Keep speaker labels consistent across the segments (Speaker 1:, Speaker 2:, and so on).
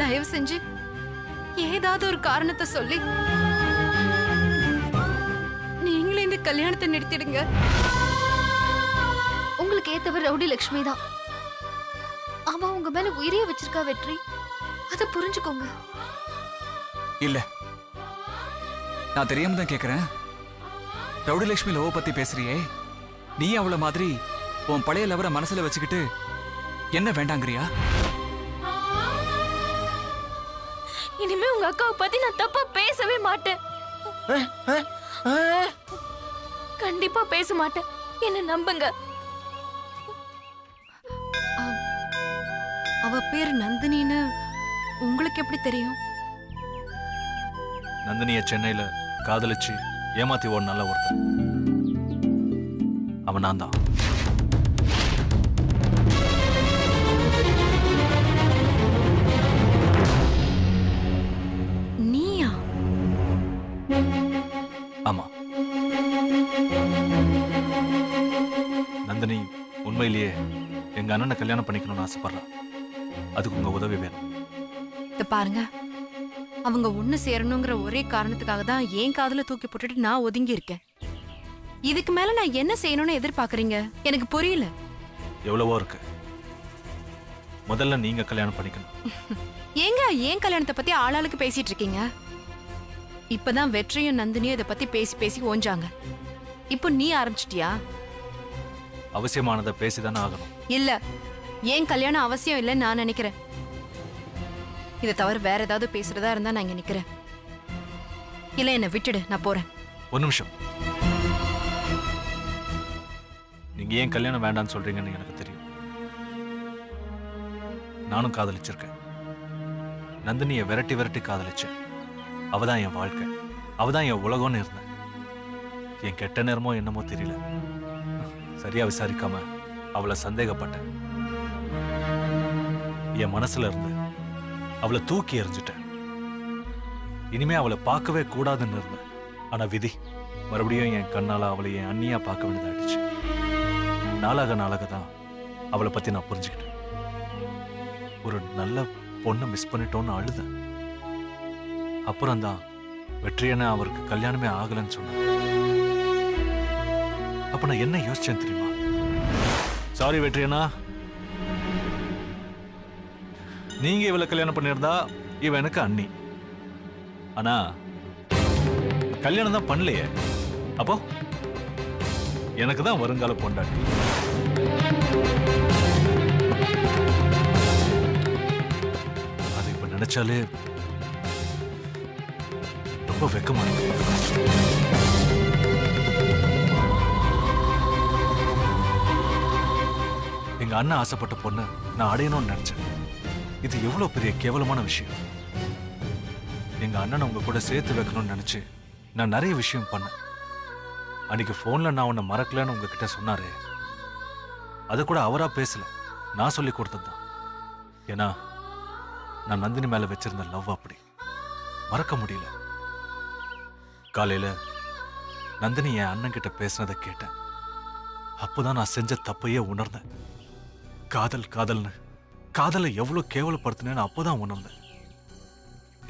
Speaker 1: தயவு செஞ்சு ஏதாவது ஒரு காரணத்தை சொல்லி நீங்களே இந்த கல்யாணத்தை நிறுத்திடுங்க.
Speaker 2: உங்களுக்கு ஏத்தவர் ரவுடி லட்சுமி தான். அவ உங்க மேல உயிரைய வச்சிருக்கா வெற்றி. அத புரிஞ்சுக்கோங்க.
Speaker 3: இல்ல, நான் தெரியாம தான் கேக்குறேன். ரவுடி லட்சுமி லவ் பத்தி பேசுறியே, நீ அவள மாதிரி உன் பழைய லவரை மனசுல வச்சுக்கிட்டு என்ன வேண்டாங்கறியா?
Speaker 1: இனிமே உங்க அக்காவை பத்தி நான் தப்பா பேசவே மாட்டேன். கண்டிப்பா பேச மாட்டேன். என்ன நம்புங்க. அவ பேர் நந்தினின்னு உங்களுக்கு எப்படி தெரியும்?
Speaker 4: நந்தினிய சென்னையில காதலிச்சு ஏமாத்தி ஓட நல்ல ஒருத்தன் அவன் நான் தான்.
Speaker 1: நீயா?
Speaker 4: ஆமா, நந்தினி உண்மையிலேயே எங்க அண்ணனை கல்யாணம் பண்ணிக்கணும்னு ஆசைப்படுறான். அதுக்கு உங்க உதவி வேணும்.
Speaker 1: இத பாருங்க, அவங்க ஒண்ணு சேரணுங்கிற ஒரே காரணத்துக்காக தான் என் காதுல தூக்கி போட்டுட்டு நான் ஒதுங்கி இருக்கேன். இதுக்கு மேல நான் என்ன செய்யணும்னு எதிர்பார்க்கறீங்க? எனக்கு புரியல.
Speaker 4: எவ்வளவோ இருக்கு. முதல்ல நீங்க கல்யாணம் பண்ணிக்கணும்.
Speaker 1: ஏங்க ஏன் கல்யாணத்தை பத்தி ஆளாளுக்கு பேசிட்டு இருக்கீங்க? இப்பதான் வெற்றியும் நந்தினியும் இதை பத்தி பேசி பேசி ஓஞ்சாங்க. இப்போ நீ ஆரம்பிச்சிட்டியா?
Speaker 4: அவசியமானதை பேசிதானே ஆகணும்.
Speaker 1: இல்ல, ஏன் கல்யாணம் அவசியம் இல்லைன்னு நான் நினைக்கிறேன். இதை தவிர வேற ஏதாவது பேசுறதா இருந்தா நான் இங்க நிக்கிறேன். இல்ல என்ன விட்டுடு, நான் போறேன்.
Speaker 4: ஒரு நிமிஷம். நீங்க ஏன் கல்யாணம் வேண்டாம்னு சொல்றீங்கன்னு எனக்கு தெரியும். நானும் காதலிச்சிருக்கேன். நந்தினியை விரட்டி விரட்டி காதலிச்சேன். அவதான் என் வாழ்க்கை, அவதான் என் உலகம்னு இருந்தேன். என் கெட்ட நேரமோ என்னமோ தெரியல, சரியா விசாரிக்காம அவளை சந்தேகப்பட்டேன். என் மனசுல இருந்து அவளை தூக்கி எறிஞ்சிட்டேன். இனிமே அவளை பார்க்கவே கூடாதுன்னு இருந்தேன். ஆனா விதி மறுபடியும் என் கண்ணால அவளை என் அண்ணியா பார்க்க வேண்டியதாயிடுச்சு. நாளாக நாளாக தான் அவளை பத்தி நான் புரிஞ்சுக்கிட்டேன். ஒரு நல்ல பொண்ணை மிஸ் பண்ணிட்டோன்னு அழுதேன். அப்புறம் தான் வெற்றியனை அவருக்கு கல்யாணமே ஆகலன்னு சொன்னான். அப்ப நான் என்ன யோசிச்சேன் தெரியுமா? சாரி வெற்றியனா, நீங்க இவளை கல்யாணம் பண்ணியிருந்தா இவ எனக்கு அண்ணி. ஆனா கல்யாணம் தான் பண்ணலையே, அப்போ எனக்கு தான் வருங்கால பொண்டாட்டி. அது இப்ப நினைச்சாலே ரொம்ப வெக்கமா இருக்கு. எங்க அண்ணன் ஆசைப்பட்ட பொண்ணு நான் அடையணும்னு நினைச்சேன். இது எவ்வளவு பெரிய கேவலமான விஷயம். எங்க அண்ணனை உங்க கூட சேர்த்து வைக்கணும்னு நினைச்சு நான் நிறைய விஷயம் பண்ணேன். அன்னைக்கு போன்ல நான் உன்னை மறக்கலன்னு உங்ககிட்ட சொன்னாரு. அது கூட அவரா பேசல, நான் சொல்லி கொடுத்ததுதான். ஏன்னா நான் நந்தினி மேல வச்சிருந்த லவ் அப்படி மறக்க முடியல. காலையில நந்தினி என் அண்ணன் கிட்ட பேசினதை கேட்டேன். அப்போதான் நான் செஞ்ச தப்பையே உணர்ந்தேன். காதல் காதல்னு காதலை எவ்வளவு கேவலப்படுத்தினேன்னு அப்போதான் உணர்ந்தேன்.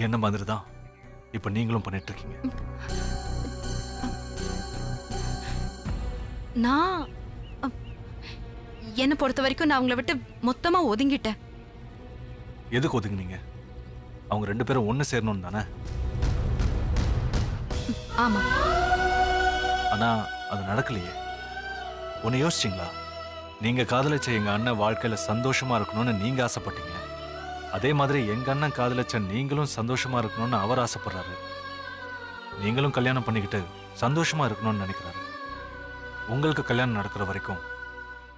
Speaker 4: என்ன மாதிரி தான் இப்ப நீங்களும் பண்ணிட்டு இருக்கீங்க.
Speaker 1: நான் என்ன பொறுத்த வரைக்கும் நான் அவங்கள விட்டு மொத்தமா ஒதுங்கிட்டேன்.
Speaker 4: எதுக்கு ஒதுங்குனீங்க? அவங்க ரெண்டு பேரும் ஒண்ணு சேரணும் தானே?
Speaker 1: ஆமா.
Speaker 4: ஆனா அது நடக்கலையே. ஒன்னு யோசிச்சிங்களா? நீங்க காதலிச்ச எங்க அண்ணன் வாழ்க்கையில சந்தோஷமா இருக்கணும்னு நீங்க ஆசைப்பட்டீங்க. அதே மாதிரி எங்க அண்ணன் காதலிச்ச நீங்களும் சந்தோஷமா இருக்கணும்னு அவர் ஆசைப்படுறாரு. நீங்களும் கல்யாணம் பண்ணிக்கிட்டு சந்தோஷமா இருக்கணும்னு நினைக்கிறாரு. உங்களுக்கு கல்யாணம் நடக்கிற வரைக்கும்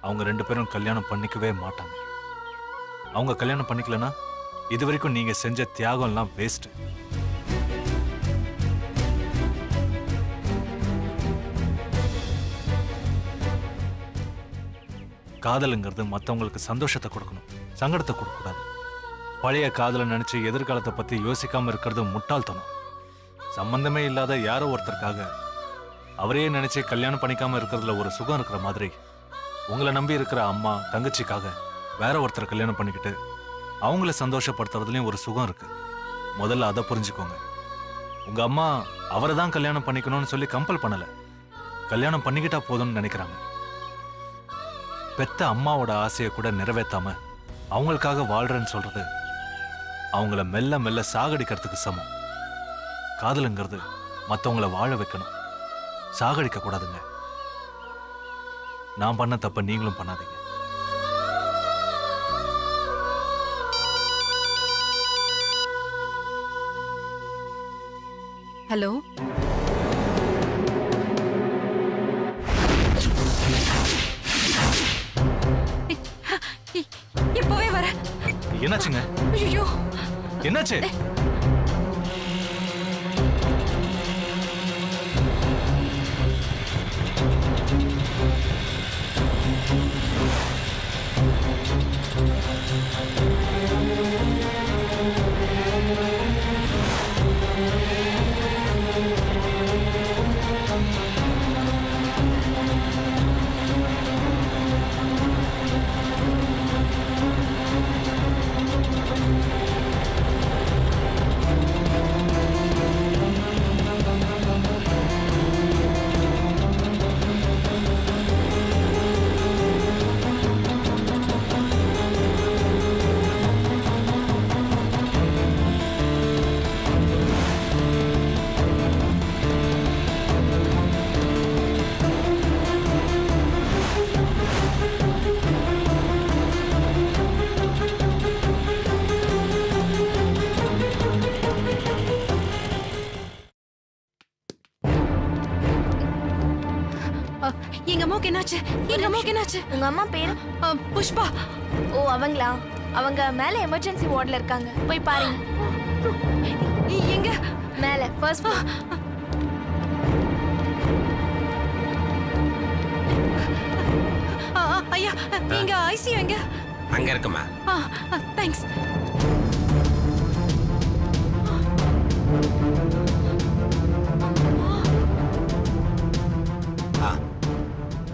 Speaker 4: அவங்க ரெண்டு பேரும் கல்யாணம் பண்ணிக்கவே மாட்டாங்க. அவங்க கல்யாணம் பண்ணிக்கலனா இது வரைக்கும் நீங்க செஞ்ச தியாகம் எல்லாம் வேஸ்ட். காதலுங்கிறது மற்றவங்களுக்கு சந்தோஷத்தை கொடுக்கணும், சங்கடத்தை கொடுக்கக்கூடாது. பழைய காதலை நினைச்சு எதிர்காலத்தை பத்தி யோசிக்காம இருக்கிறது முட்டாள்தனம். சம்பந்தமே இல்லாத யாரோ ஒருத்தருக்காக அவரையே நினைச்சு கல்யாணம் பண்ணிக்காம இருக்கிறதுல ஒரு சுகம் இருக்கிற மாதிரி உங்களை நம்பி இருக்கிற அம்மா தங்கச்சிக்காக வேற ஒருத்தரை கல்யாணம் பண்ணிக்கிட்டு அவங்கள சந்தோஷப்படுத்துறதுலயும் ஒரு சுகம் இருக்கு. முதல்ல அதை புரிஞ்சுக்கோங்க. உங்க அம்மா அவரை தான் கல்யாணம் பண்ணிக்கணும்னு சொல்லி கம்பல் பண்ணல, கல்யாணம் பண்ணிக்கிட்டா போதும்னு நினைக்கிறாங்க. பெத்த அம்மாவோட ஆசையை கூட நிறைவேற்றாம அவங்களுக்காக வாழ்றேன்னு சொல்றது அவங்கள மெல்ல மெல்ல சாகடிக்கிறதுக்கு சமம். காதலுங்கிறது மற்றவங்கள வாழ வைக்கணும், சாகடிக்க கூடாதுங்க. நான் பண்ண தப்ப நீங்களும் பண்ணாதீங்க.
Speaker 1: ஹலோ, இப்பவே வர.
Speaker 4: என்னாச்சுங்க?
Speaker 1: ஐயோ,
Speaker 4: என்னாச்சு?
Speaker 1: எங்க அம்மாவுக்கு என்னாச்சு? எங்க அம்மாவுக்கு என்னாச்சு?
Speaker 2: உங்க அம்மா பேரு?
Speaker 1: புஷ்பா.
Speaker 2: ஓ, அவங்களா? அவங்க மேல எமர்ஜென்சி வார்டுல இருக்காங்க, போய் பாருங்க.
Speaker 1: எங்க?
Speaker 2: மேல ஃபர்ஸ்ட் ஃப்ளோர்.
Speaker 1: ஐயா, எங்க ஐசியூ எங்க?
Speaker 5: அங்க இருக்குமா?
Speaker 1: தேங்க்ஸ்.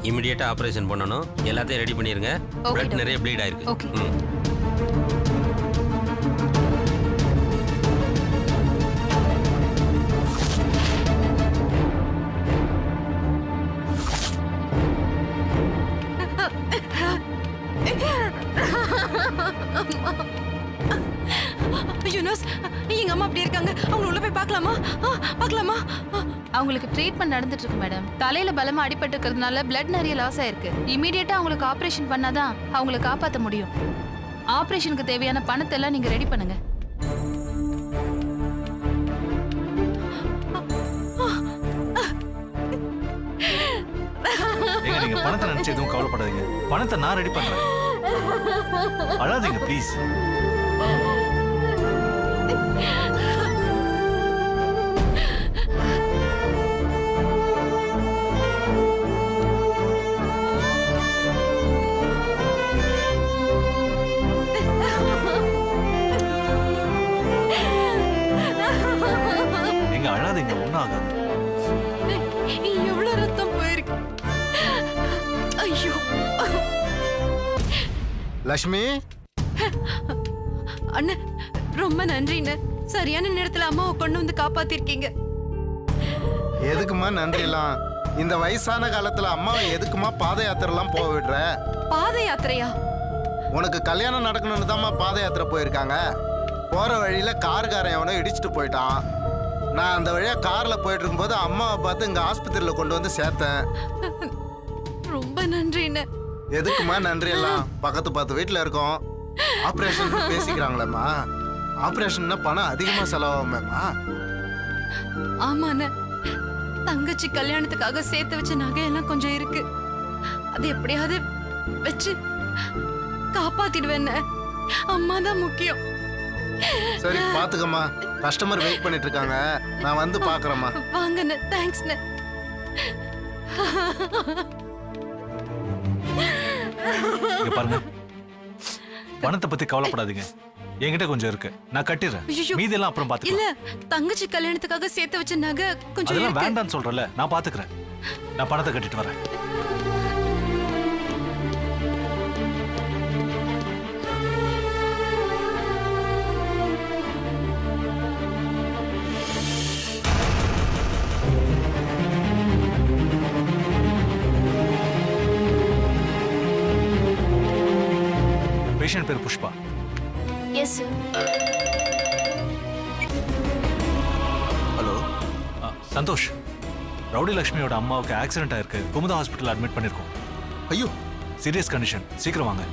Speaker 5: இமிடியேட்டா ஆபரேஷன் பண்ணணும், எல்லாத்தையும் ரெடி பண்ணிருங்க. பிளட் நிறைய ப்ளீட் ஆயிருக்கு.
Speaker 1: ஓகே. யூனஸ், எங்க அம்மா அப்படி இருக்காங்க. அவங்க உள்ள போய் பார்க்கலாமா? பார்க்கலாமா?
Speaker 6: அவங்களுக்கு ட்ரீட்மெண்ட் நடந்துட்டு இருக்கு மேடம். தலையில பலமா அடிபட்டு இருக்கிறதுனால பிளட் நிறைய லாஸ் ஆயிருக்கு. இமீடியட்டா அவங்களுக்கு ஆபரேஷன் பண்ணாதான் அவங்கள காப்பாற்ற முடியும். ஆபரேஷனுக்கு தேவையான பணத்தை எல்லாம் நீங்க ரெடி பண்ணுங்க.
Speaker 4: ஏங்க, நீங்க பணத்தை நினைச்சு எதுவும் கவலைப்படாதீங்க. பணத்தை நான் ரெடி பண்றேன். அழாதீங்க ப்ளீஸ். நீங்க அழாதீங்க, ஒன்னும் ஆகாது.
Speaker 1: எவ்வளவு ரத்தம் போயிருக்கு. ஐயோ.
Speaker 7: லட்சுமி,
Speaker 1: அண்ணன் ரொம்ப நன்றிண்ண. சரியான நேரத்துல அம்மாவை கொண்டு வந்து காப்பாத்திருக்கீங்க.
Speaker 7: எதுக்குமா நன்றிலாம்? இந்த வயசான காலத்துல அம்மாவை எதுக்குமா பாத யாத்திரைலாம் போக விடுற?
Speaker 1: பாத யாத்திரையா?
Speaker 7: உனக்கு கல்யாணம் நடக்கணும்னு தான்மா பாத யாத்திரை போயிருக்காங்க. போற வழியில காருக்காரன் எவனோ இடிச்சிட்டு போயிட்டான். நான் அந்த வழியா கார்ல போயிட்டு இருக்கும்போது அம்மாவை பார்த்து இங்க ஆஸ்பத்திரியில கொண்டு வந்து சேர்த்தேன்.
Speaker 1: ரொம்ப நன்றிண்ண.
Speaker 7: எதுக்குமா நன்றி எல்லாம்? பக்கத்து வீட்டுல இருக்கோம். ஆபரேஷன் பேசிக்கிறாங்களேம்மா. ஆபரேஷன்னா பணம் அதிகமா செலவாகுமேம்மா.
Speaker 1: ஆமாண்ண, தங்கச்சி கல்யாணத்துக்காக சேர்த்து வச்ச நகையெல்லாம் கொஞ்சம் இருக்கு. அது எப்படியாவது வச்சு காப்பாத்திடுவேன். அம்மா தான் முக்கியம்.
Speaker 7: சரி, பாத்துக்கம்மா. கஸ்டமர் வெயிட் பண்ணிட்டு இருக்காங்க, நான் வந்து பாக்குறேம்மா.
Speaker 1: வாங்கண்ண. தேங்க்ஸ்ண்ண.
Speaker 4: இங்க பாருங்க, பணத்தை பத்தி கவலைப்படாதீங்க. என்கிட்ட கொஞ்சம் இருக்கு, நான் கட்டிடுறேன்.
Speaker 1: ஐயோ.
Speaker 4: மீதி எல்லாம் அப்புறம்
Speaker 1: இல்ல,
Speaker 4: பாத்துக்கலாம்.
Speaker 1: தங்கச்சி கல்யாணத்துக்காக சேர்த்து வச்ச நகை கொஞ்சம்
Speaker 4: அதெல்லாம்
Speaker 1: இருக்கு.
Speaker 4: வேண்டாம்னு சொல்றல, நான் பாத்துக்கிறேன். நான் பணத்தை கட்டிட்டு வரேன். பேஷண்ட் பேர் Pushpa.
Speaker 2: Yes sir.
Speaker 7: Hello,
Speaker 4: Santhosh, rowdy லட்சுமியோட அம்மாவுக்கு ஆக்சிடென்ட் ஆயிருக்கு. குமுதா ஹாஸ்பிட்டல் அட்மிட் பண்ணிருக்கோம்.
Speaker 7: ஐயோ,
Speaker 4: சீரியஸ் கண்டிஷன். சீக்கிரம் வாங்க.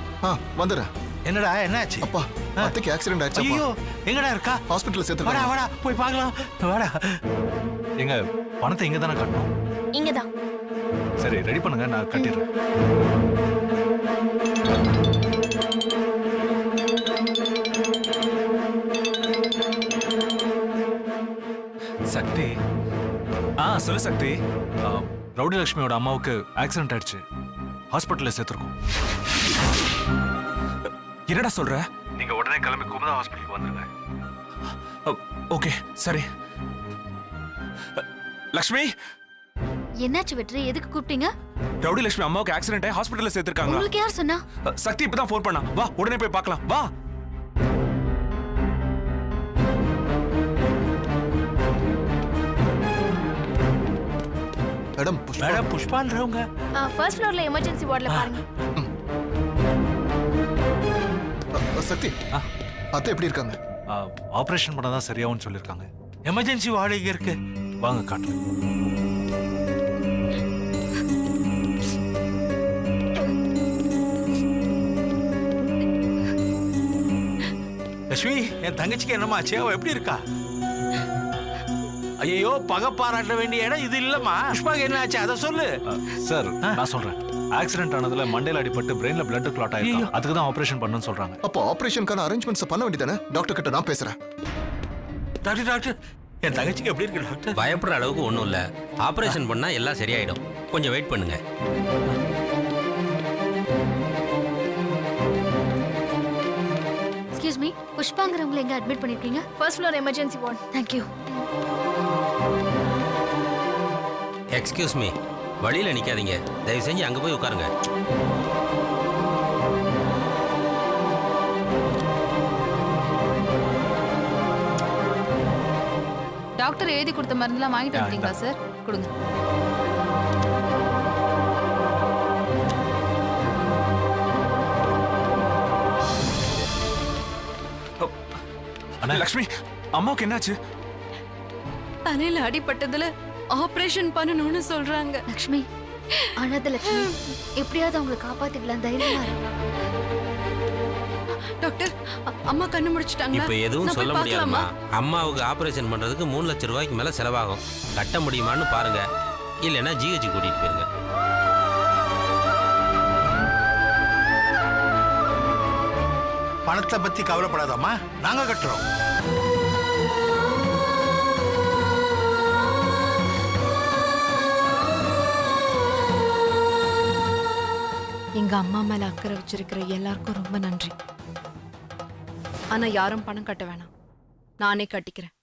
Speaker 7: வந்துடுறேன்.
Speaker 8: என்னடா என்னாச்சு?
Speaker 7: அப்பா, அத்தைக்கு ஆக்சிடென்ட் ஆயிடுச்சு.
Speaker 8: ஐயோ, எங்கடா இருக்கா?
Speaker 7: ஹாஸ்பிட்டல்ல
Speaker 8: வாடா
Speaker 7: சேர்த்து.
Speaker 8: வாடா போய் பார்க்கலாம். வாடா.
Speaker 4: எங்க பணத்தை இங்க தானே கட்டணும்?
Speaker 2: இங்கதான்.
Speaker 4: சரி, ரெடி பண்ணுங்க, நான் கட்டிடுறேன்.
Speaker 3: சக்தி. சொல்லு சக்தி.
Speaker 4: ரவுடி லட்சுமியோட அம்மாவுக்கு ஆக்சிடென்ட் ஆயிடுச்சு. ஹாஸ்பிட்டல்ல சேர்த்துருக்கோம்.
Speaker 3: என்னடா சொல்ற?
Speaker 4: நீங்க உடனே கிளம்பி குமுதா ஹாஸ்பிட்டலுக்கு வந்துருங்க.
Speaker 3: ஓகே, சரி. லக்ஷ்மி,
Speaker 2: என்னாச்சு வெற்றி? எதுக்கு கூப்பிட்டீங்க?
Speaker 3: ரவுடி லட்சுமி அம்மாவுக்கு ஆக்சிடென்ட் ஆகி ஹாஸ்பிட்டல்ல சேர்த்திருக்காங்களா?
Speaker 2: உங்களுக்கு யார் சொன்னா?
Speaker 3: சக்தி இப்பதான் ஃபோன் பண்ணா. வா, உடனே போய் பார்க்கலாம். வா.
Speaker 7: மேடம்,
Speaker 8: மேடம் புஷ்பான்றவங்க.
Speaker 2: ஃபர்ஸ்ட் ஃப்ளோர்ல எமர்ஜென்சி வார்டுல பாருங்க.
Speaker 7: சக்தி, அத்தை எப்படி இருக்காங்க?
Speaker 4: ஆபரேஷன் பண்ணதான் சரியாகும்னு சொல்லியிருக்காங்க.
Speaker 8: எமர்ஜென்சி வார்டு இங்க இருக்கு.
Speaker 4: வாங்க காட்டுறேன்.
Speaker 8: லட்சுமி, என் தங்கச்சிக்கு என்னமாச்சு? அவ எப்படி இருக்கா? ஐயோ, பகை பாராட்ட வேண்டிய இடம் இது இல்லம்மா. புஷ்பாக்கு என்ன ஆச்சு அதை சொல்லு.
Speaker 4: சார், நான் சொல்றேன். ஆக்சிடென்ட் ஆனதுல மண்டையில அடிபட்டு பிரெயின்ல பிளட் கிளாட் ஆயிருக்கு. அதுக்கு தான் ஆபரேஷன் பண்ணனும்னு சொல்றாங்க.
Speaker 7: அப்போ ஆபரேஷனுக்கான அரேஞ்ச்மெண்ட்ஸ் பண்ண வேண்டியதானே? டாக்டர் கிட்ட நான் பேசுறேன்.
Speaker 8: டாக்டர் டாக்டர், என் தங்கச்சிக்கு எப்படி இருக்கு டாக்டர்?
Speaker 5: பயப்படுற அளவுக்கு ஒன்றும் இல்லை. ஆப்ரேஷன் பண்ணால் எல்லாம் சரியாயிடும். கொஞ்சம் வெயிட் பண்ணுங்க.
Speaker 2: எக்ஸ்கியூஸ் மீ, புஷ்பாங்கிறவங்களை எங்க அட்மிட் பண்ணிருக்கீங்க? First floor emergency ward. Thank you.
Speaker 5: Excuse me, வழியில் நிற்காதீங்க. தயவு செஞ்சு அங்கே போய் உட்காருங்க.
Speaker 6: டாக்டர் எழுதி கொடுத்த மருந்துலாம் வாங்கிட்டு வந்துட்டீங்களா சார்? கொடுங்க.
Speaker 3: அண்ணா, லக்ஷ்மி அம்மாவுக்கு என்னாச்சு?
Speaker 1: தலையில அடிபட்டதுல ஆபரேஷன் பண்ணணும்னு சொல்றாங்க.
Speaker 2: லக்ஷ்மி, அழாத லக்ஷ்மி. எப்படியாவது அவங்களை காப்பாத்திடலாம். தைரியமா இரு.
Speaker 1: டாக்டர், அம்மா கண்ணு முடிச்சிட்டாங்களா?
Speaker 5: இப்போ எதுவும்
Speaker 1: நான்
Speaker 5: சொல்ல
Speaker 1: போய்
Speaker 5: முடியாதுமா.
Speaker 1: பார்க்கலாமா?
Speaker 5: அம்மாவுக்கு ஆப்ரேஷன் பண்ணுறதுக்கு 3 லட்சம் ரூபாய்க்கு மேலே செலவாகும். கட்ட முடியுமான்னு பாருங்க. இல்லைன்னா ஜிஹெச் கூட்டிகிட்டு போயிருங்க.
Speaker 8: பணத்தை பத்தி கவலைப்படாதம்மா, நாங்க கட்டுறோம்.
Speaker 1: எங்க அம்மா மேல அக்கறை வச்சிருக்கிற எல்லாருக்கும் ரொம்ப நன்றி. ஆனா யாரும் பணம் கட்ட வேணாம், நானே கட்டிக்கிறேன்.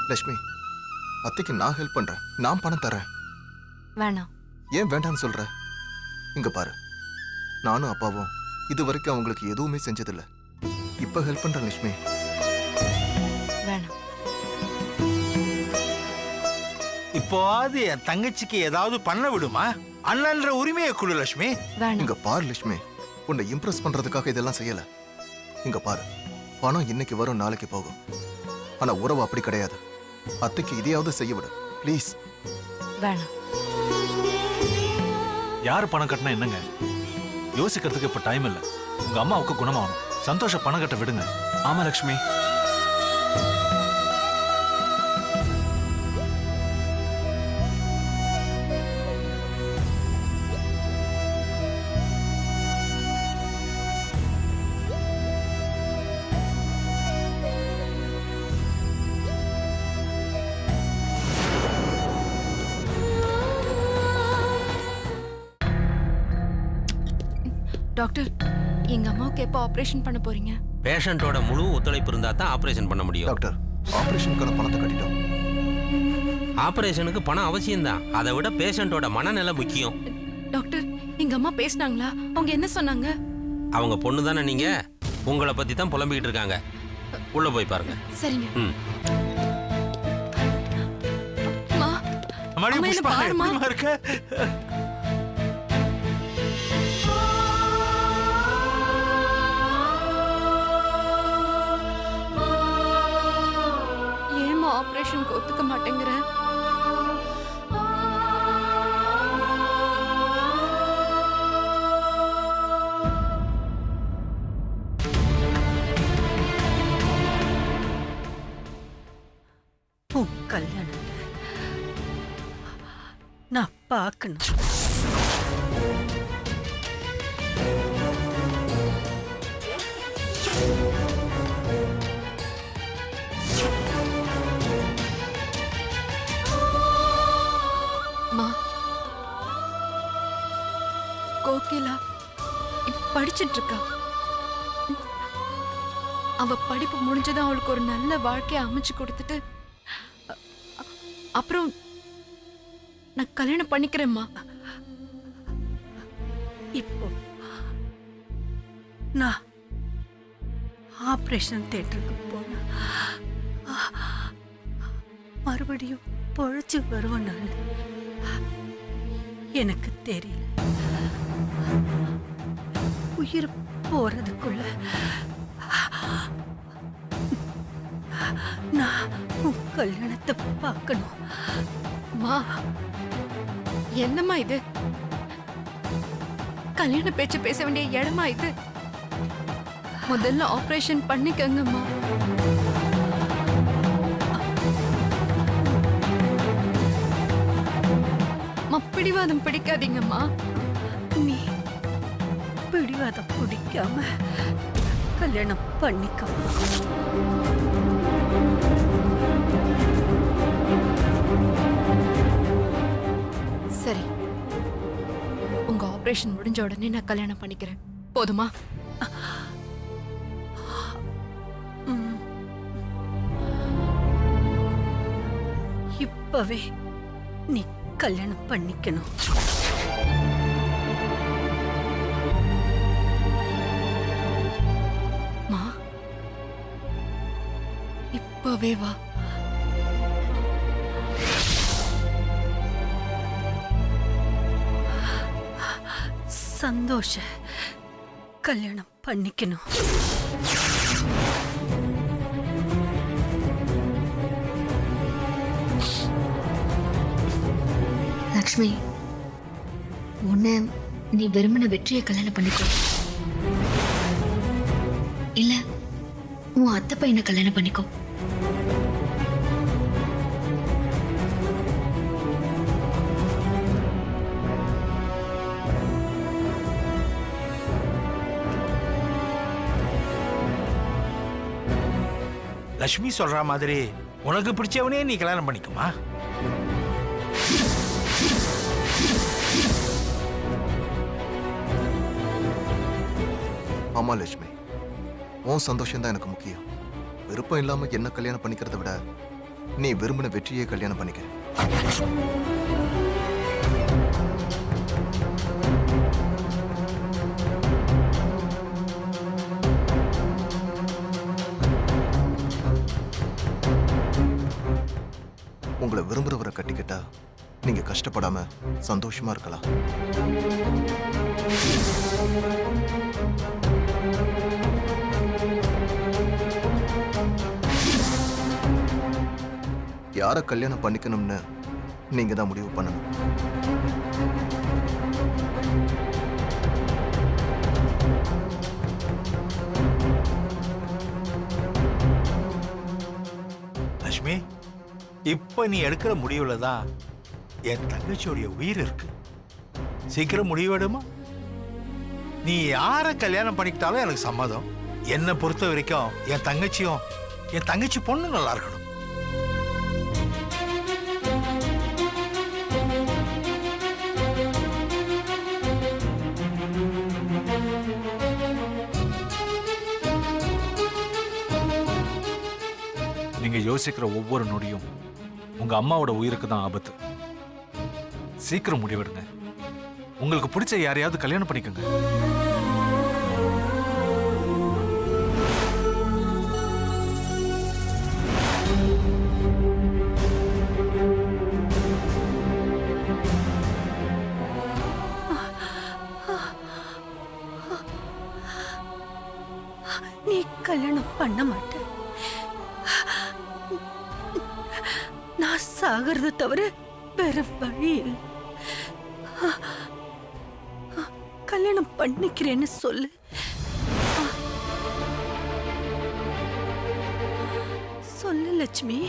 Speaker 7: லட்சுமி, அத்தைக்கு நான் ஹெல்ப் பண்றேன். நான் பணம் தரேன்.
Speaker 1: வேணாம்.
Speaker 7: ஏன் வேண்டாம்னு சொல்ற? இங்க பாரு, நானும் அப்பாவும் இது வரைக்கும் அவங்களுக்கு எதுவுமே செஞ்சதில்ல. இப்ப ஹெல்ப் பண்றேன் லட்சுமி.
Speaker 1: வேணாம்.
Speaker 8: இப்போவாது என் தங்கச்சிக்கு ஏதாவது பண்ண விடுமா? அண்ணன்ற உரிமையை கொடு லட்சுமி.
Speaker 1: வேணாம்.
Speaker 7: இங்க பாரு லட்சுமி, உன்னை இம்ப்ரெஸ் பண்றதுக்காக இதெல்லாம் செய்யல. இங்க பாரு, பணம் இன்னைக்கு வரும், நாளைக்கு போகும். ஆனா உறவு அப்படி கிடையாது. அத்தைக்கு இதையாவது செய்ய விடு ப்ளீஸ்.
Speaker 1: வேணாம்.
Speaker 4: யாரு பணம் கட்டினா என்னங்க? யோசிக்கிறதுக்கு இப்ப டைம் இல்ல. உங்க அம்மாவுக்கு குணமாகணும். சந்தோஷ பணம் கட்ட விடுங்க.
Speaker 3: ஆமா லக்ஷ்மி.
Speaker 1: டாக்டர், எங்க அம்மாவுக்கு எப்போ ஆபரேஷன் பண்ண போறீங்க?
Speaker 5: பேஷண்ட்டோட முழு ஒத்துழைப்பு இருந்தால் தான் ஆப்ரேஷன் பண்ண முடியும்.
Speaker 7: டாக்டர், ஆபரேஷனுக்கான பணத்தை கட்டிட்டோம்.
Speaker 5: ஆபரேஷனுக்கு பணம் அவசியம்தான். அதை விட பேஷண்டோட மனநிலை முக்கியம்.
Speaker 1: டாக்டர், எங்க அம்மா பேசினாங்களா? அவங்க என்ன சொன்னாங்க?
Speaker 5: அவங்க பொண்ணு தானே நீங்க, உங்களை பத்தி தான் புலம்பிக்கிட்டு இருக்காங்க. உள்ள போய் பாருங்க.
Speaker 1: சரிங்க.
Speaker 5: ம்.
Speaker 1: அம்மா,
Speaker 8: அம்மாடி
Speaker 1: அம்மா, என்ன
Speaker 8: புஷ்பா,
Speaker 1: பாரும்மா.
Speaker 8: எப்படிம்மா இருக்க?
Speaker 1: ஏம்மா ஆபரேஷனுக்கு ஒத்துக்க மாட்டேங்கிற?
Speaker 9: உன் கல்யாணத்தை நான் பார்க்கணும்.
Speaker 1: அம்மா, கோகிலா இப்ப படிச்சிட்டு இருக்கா. அவ படிப்பு முடிஞ்சதும் அவளுக்கு ஒரு நல்ல வாழ்க்கையை அமைச்சு கொடுத்துட்டு அப்புறம் நான் கல்யாணம் பண்ணிக்கிறேம்மா.
Speaker 9: இப்போ நான் ஆபரேஷன் தியேட்டருக்கு போனா மறுபடியும் பொழைச்சு வருவேன். நான் எனக்கு தெரியல. உயிர் போறதுக்குள்ள நான் உன் கல்யாணத்தை பார்க்கணும்.
Speaker 1: அம்மா, என்னம்மா இது? கல்யாண பேச்சு பேச வேண்டிய இடமா இது? முதல்ல ஆபரேஷன் பண்ணிக்கங்கம்மா. பிடிவாதம் பிடிக்காதீங்கம்மா.
Speaker 9: நீ பிடிவாதம் பிடிக்காம கல்யாணம் பண்ணிக்க.
Speaker 1: சரி, உங்க ஆபரேஷன் முடிஞ்ச உடனே நான் கல்யாணம் பண்ணிக்கிறேன். போதுமா?
Speaker 9: இப்பவே நீ கல்யாணம் பண்ணிக்கணும்.
Speaker 1: மா, இப்பவே வா.
Speaker 9: சந்தோஷ கல்யாணம் பண்ணிக்கணும்.
Speaker 2: லக்ஷ்மி, உன்னை நீ விரும்பின வெற்றியை கல்யாணம் பண்ணிக்கோ. இல்ல உன் அத்தை பையனை கல்யாணம் பண்ணிக்கோ.
Speaker 8: லட்சுமி சொல்ற மாதிரி உனக்கு பிடிச்சவனே நீ கல்யாணம் பண்ணிக்குமா?
Speaker 10: ஆமா லட்சுமி, உன் சந்தோஷம் தான் எனக்கு முக்கியம். விருப்பம் இல்லாம என்ன கல்யாணம் பண்ணிக்கிறத விட நீ விரும்பின வெற்றியே கல்யாணம் பண்ணிக்க. உங்களை விரும்புறவரை கட்டிக்கிட்டா நீங்க கஷ்டப்படாம சந்தோஷமா இருக்கலாம். யார கல்யாணம் பண்ணிக்கணும்னு நீங்க தான் முடிவு பண்ணணும்.
Speaker 8: லட்சுமி, இப்ப நீ எடுக்கிற முடிவுல தான் என் தங்கச்சியோடைய உயிர் இருக்கு. சீக்கிரம் முடிவெடுமா. நீ யார கல்யாணம் பண்ணிக்கிட்டாலும் எனக்கு சம்மதம். என்னை பொறுத்த வரைக்கும் என் தங்கச்சி பொண்ணு நல்லா இருக்கணும்.
Speaker 4: நீங்க யோசிக்கிற ஒவ்வொரு நொடியும் உங்க அம்மாவோட உயிருக்கு தான் ஆபத்து. சீக்கிரம் முடிவெடுங்க. உங்களுக்கு பிடிச்ச யாரையாவது கல்யாணம் பண்ணிக்கோங்க.
Speaker 9: நீ கல்யாணம் பண்ண மாட்ட. நான் சாகிறத தவிர வேற வழி இல்லை. கல்யாணம் பண்ணிக்கிறேன்னு சொல்லு. சொல்லு லட்சுமி.